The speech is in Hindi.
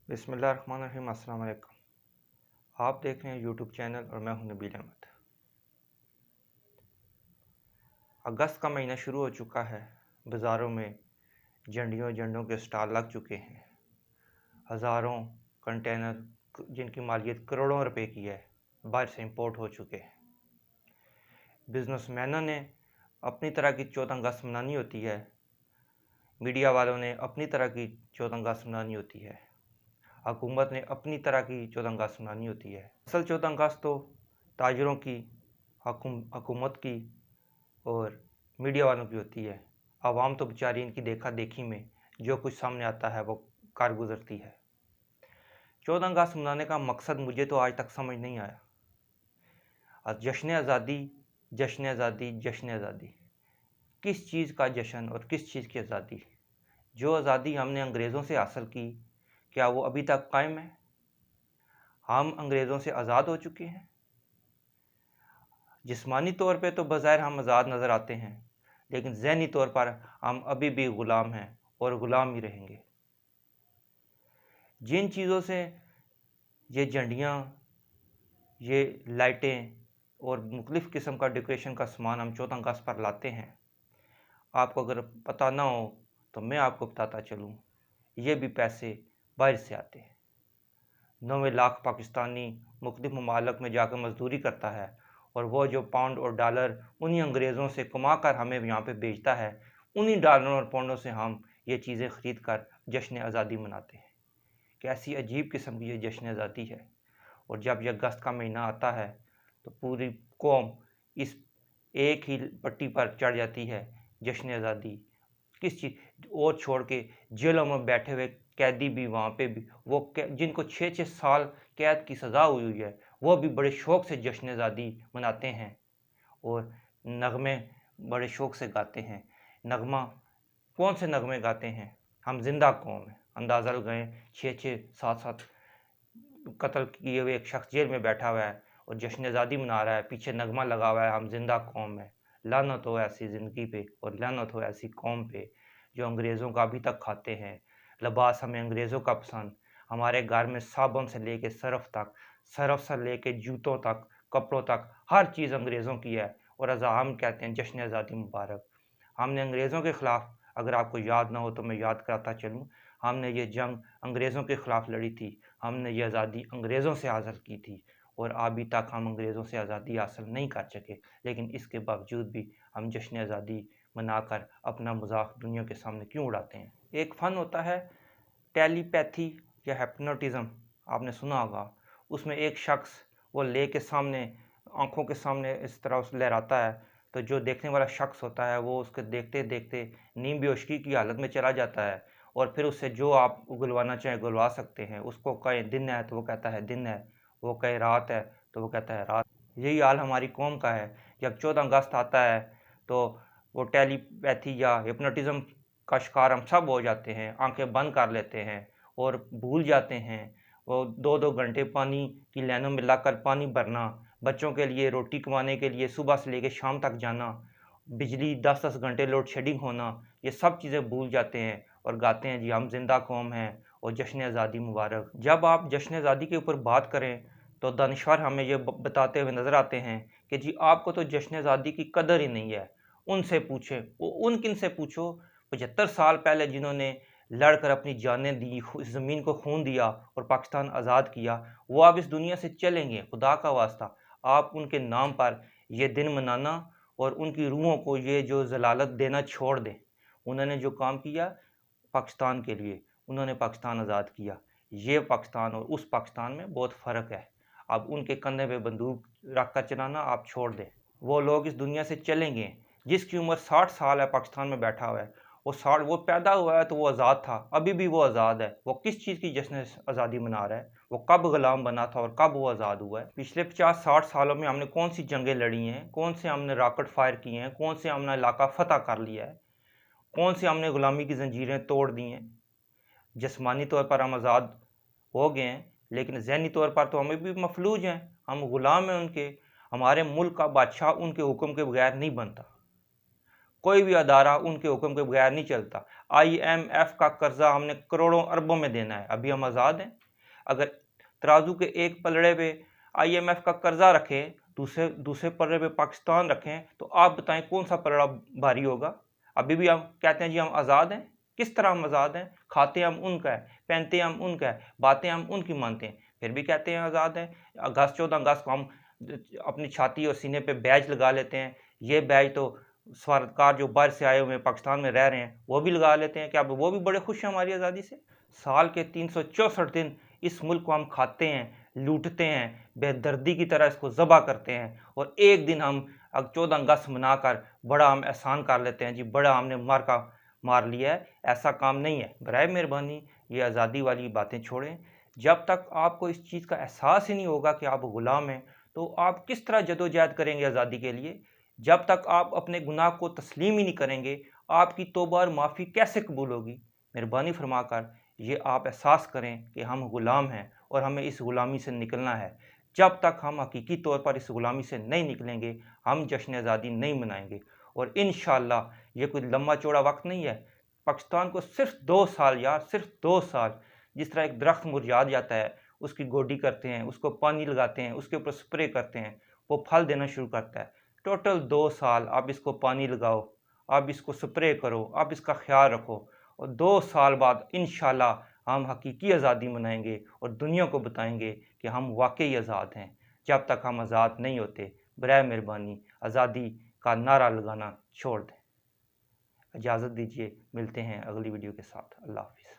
बिस्मिल्लाहिर्रहमानिर्रहीम। अस्सलाम वालेकुम। आप देख रहे हैं यूट्यूब चैनल और मैं हूं नबील अहमद। अगस्त का महीना शुरू हो चुका है। बाज़ारों में झंडियों के स्टॉल लग चुके हैं। हज़ारों कंटेनर जिनकी मालियत करोड़ों रुपए की है बाहर से इंपोर्ट हो चुके हैं। बिजनेसमैनों ने अपनी तरह की 14 अगस्त मनानी होती है, मीडिया वालों ने अपनी तरह की 14 अगस्त मनानी होती है, हुकूमत ने अपनी तरह की 14 अगस्त मनानी होती है। असल 14 अगस्त तो ताजरों की, हुकूमत की और मीडिया वालों की होती है। आवाम तो बेचारी इनकी देखा देखी में जो कुछ सामने आता है वो कार गुजरती है। 14 अगस्त मनाने का मकसद मुझे तो आज तक समझ नहीं आया। जश्न आज़ादी, जश्न आज़ादी, जश्न आज़ादी, किस चीज़ का जश्न और किस चीज़ की आज़ादी? जो आज़ादी हमने अंग्रेज़ों से हासिल की, क्या वो अभी तक कायम है? हम अंग्रेज़ों से आज़ाद हो चुके हैं। जिस्मानी तौर पे तो बज़ाहिर हम आज़ाद नज़र आते हैं, लेकिन ज़हनी तौर पर हम अभी भी ग़ुलाम हैं और ग़ुलाम ही रहेंगे। जिन चीज़ों से ये झंडियाँ, ये लाइटें और मुख्तलिफ़ किस्म का डेकोरेशन का सामान हम 14 अगस्त पर लाते हैं, आपको अगर पता ना हो तो मैं आपको बताता चलूँ, ये भी पैसे बाहर से आते हैं। 9 लाख पाकिस्तानी मुख्तलिफ़ ममालिक में जाकर मजदूरी करता है और वो जो पाउंड और डॉलर उन्हीं अंग्रेज़ों से कमा कर हमें यहाँ पे बेचता है, उन्हीं डॉलरों और पाउंडों से हम ये चीज़ें ख़रीद कर जश्न आज़ादी मनाते हैं। कैसी अजीब किस्म की ये जश्न आज़ादी है। और जब यह अगस्त का महीना आता है तो पूरी कौम इस एक ही पट्टी पर चढ़ जाती है, जश्न आज़ादी। किस चीज़ और छोड़ के जेलों में बैठे हुए कैदी भी वहाँ पे भी वो जिनको 6-6 साल कैद की सज़ा हुई है, वो भी बड़े शौक़ से जश्न आज़ादी मनाते हैं और नगमे बड़े शौक़ से गाते हैं। नगमा कौन से नगमे गाते हैं? हम जिंदा कौम हैं। अंदाज़ा लगाएं, 6-6 7-7 कत्ल किए हुए एक शख्स जेल में बैठा हुआ है और जश्न आज़ादी मना रहा है, पीछे नगमा लगा हुआ है, हम जिंदा कौम है। लानत हो ऐसी ज़िंदगी पे और लानत हो ऐसी कौम पे जो अंग्रेज़ों का अभी तक खाते हैं। लिबास हमें अंग्रेज़ों का पसंद, हमारे घर में साबुन से लेके सर्फ़ तक, सर्फ़ से लेके जूतों तक, कपड़ों तक, हर चीज़ अंग्रेज़ों की है और हम कहते हैं जश्न आज़ादी मुबारक। हमने अंग्रेज़ों के ख़िलाफ़, अगर आपको याद ना हो तो मैं याद कराता चलूँ, हमने ये जंग अंग्रेज़ों के ख़िलाफ़ लड़ी थी, हमने ये आज़ादी अंग्रेज़ों से हासिल की थी और अभी तक हम अंग्रेज़ों से आज़ादी हासिल नहीं कर सके। लेकिन इसके बावजूद भी हम जश्न आज़ादी मनाकर अपना मज़ाक दुनिया के सामने क्यों उड़ाते हैं? एक फ़न होता है टेलीपैथी या हिप्नोटिज़्म, आपने सुना होगा। उसमें एक शख्स वो लेके सामने, आँखों के सामने इस तरह उस लहराता है, तो जो देखने वाला शख्स होता है वो उसको देखते-देखते नींद बेहोशी की हालत में चला जाता है और फिर उससे जो आप उगलवाना चाहें उगलवा सकते हैं। उसको कहें दिन है तो वो कहता है दिन है, वो कहे रात है तो वो कहता है रात। यही हाल हमारी कौम का है। जब 14 अगस्त आता है तो वो टेलीपैथी या हिप्नोटिज़्म का शिकार हम सब हो जाते हैं, आंखें बंद कर लेते हैं और भूल जाते हैं। वो 2-2 घंटे पानी की लाइनों में लगकर पानी भरना, बच्चों के लिए रोटी कमाने के लिए सुबह से लेकर शाम तक जाना, बिजली 10-10 घंटे लोड शेडिंग होना, ये सब चीज़ें भूल जाते हैं और गाते हैं जी हम जिंदा कौम हैं और जश्न आज़ादी मुबारक। जब आप जश्न आज़ादी के ऊपर बात करें तो दानिशवर हमें ये बताते हुए नज़र आते हैं कि जी आपको तो जश्न आज़ादी की कदर ही नहीं है। उनसे पूछें, वो उन किन से पूछो 75 साल पहले जिन्होंने लड़कर अपनी जानें दी, इस ज़मीन को खून दिया और पाकिस्तान आज़ाद किया, वो अब इस दुनिया से चलेंगे। खुदा का वास्ता आप उनके नाम पर ये दिन मनाना और उनकी रूहों को ये जो ज़लालत देना छोड़ दें। उन्होंने जो काम किया पाकिस्तान के लिए, उन्होंने पाकिस्तान आज़ाद किया। ये पाकिस्तान और उस पाकिस्तान में बहुत फ़र्क है। अब उनके कंधे पे बंदूक रख कर चलाना आप छोड़ दें। वो लोग इस दुनिया से चलेंगे जिसकी उम्र 60 साल है, पाकिस्तान में बैठा हुआ है। वो पैदा हुआ है तो वो आज़ाद था, अभी भी वो आज़ाद है। वो किस चीज़ की जश्न आज़ादी मना रहा है? वो कब ग़ुलाम बना था और कब वो आज़ाद हुआ है? पिछले 50-60 सालों में हमने कौन सी जंगें लड़ी हैं? कौन से हमने रॉकेट फायर किए हैं? कौन से हमने इलाका फ़तह कर लिया है? कौन से हमने ग़ुलामी की ज़ंजीरें तोड़ दी हैं? जिस्मानी तौर पर हम आज़ाद हो गए हैं, लेकिन ज़हनी तौर पर तो हम अभी भी मफलूज हैं, हम ग़ुलाम हैं उनके। हमारे मुल्क का बादशाह उनके हुक्म के बगैर नहीं बनता। कोई भी अदारा उनके हुक्म के बगैर नहीं चलता। IMF का कर्जा हमने करोड़ों अरबों में देना है, अभी हम आज़ाद हैं? अगर तराजू के एक पलड़े पे IMF का कर्जा रखें, दूसरे पलड़े पे पाकिस्तान रखें, तो आप बताएं कौन सा पलड़ा भारी होगा? अभी भी हम कहते हैं जी हम आज़ाद हैं। किस तरह हम आज़ाद हैं? खाते हम उनका है, पहनते हम उनका है, बातें हम उनकी मानते हैं, फिर भी कहते हैं आज़ाद हैं। अगस्त 14 अगस्त को हम अपनी छाती और सीने पे बैज लगा लेते हैं। ये बैज तो सफारतकार जो बाहर से आए हुए पाकिस्तान में रह रहे हैं वो भी लगा लेते हैं। क्या वो भी बड़े खुश हैं हमारी आज़ादी से? साल के 364 दिन इस मुल्क को हम खाते हैं, लूटते हैं, बेदर्दी की तरह इसको ज़बह करते हैं, और एक दिन हम 14 अगस्त मनाकर बड़ा हम एहसान कर लेते हैं जी, बड़ा हमने मार लिया है। ऐसा काम नहीं है। बराए मेहरबानी ये आज़ादी वाली बातें छोड़ें। जब तक आपको इस चीज़ का एहसास ही नहीं होगा कि आप गुलाम हैं, तो आप किस तरह जदोजहद करेंगे आज़ादी के लिए? जब तक आप अपने गुनाह को तस्लीम ही नहीं करेंगे, आपकी तौबा और माफ़ी कैसे कबूल होगी? मेहरबानी फरमाकर ये आप एहसास करें कि हम गुलाम हैं और हमें इस गुलामी से निकलना है। जब तक हम हकीकी तौर पर इस गुलामी से नहीं निकलेंगे, हम जश्न आज़ादी नहीं मनाएंगे। और इंशाअल्लाह ये कोई लंबा चौड़ा वक्त नहीं है। पाकिस्तान को सिर्फ 2 साल यार, सिर्फ 2 साल। जिस तरह एक दरख्त मुरझा जाता है, उसकी गोडी करते हैं, उसको पानी लगाते हैं, उसके ऊपर स्प्रे करते हैं, वो फल देना शुरू करता है। टोटल 2 साल आप इसको पानी लगाओ, आप इसको स्प्रे करो, आप इसका ख्याल रखो, और 2 साल बाद इंशाल्लाह हम हकीकी आज़ादी मनाएंगे और दुनिया को बताएंगे कि हम वाकई आज़ाद हैं। जब तक हम आज़ाद नहीं होते, बराए मेहरबानी आज़ादी का नारा लगाना छोड़ दें। इजाज़त दीजिए, मिलते हैं अगली वीडियो के साथ। अल्लाह हाफ़िज़।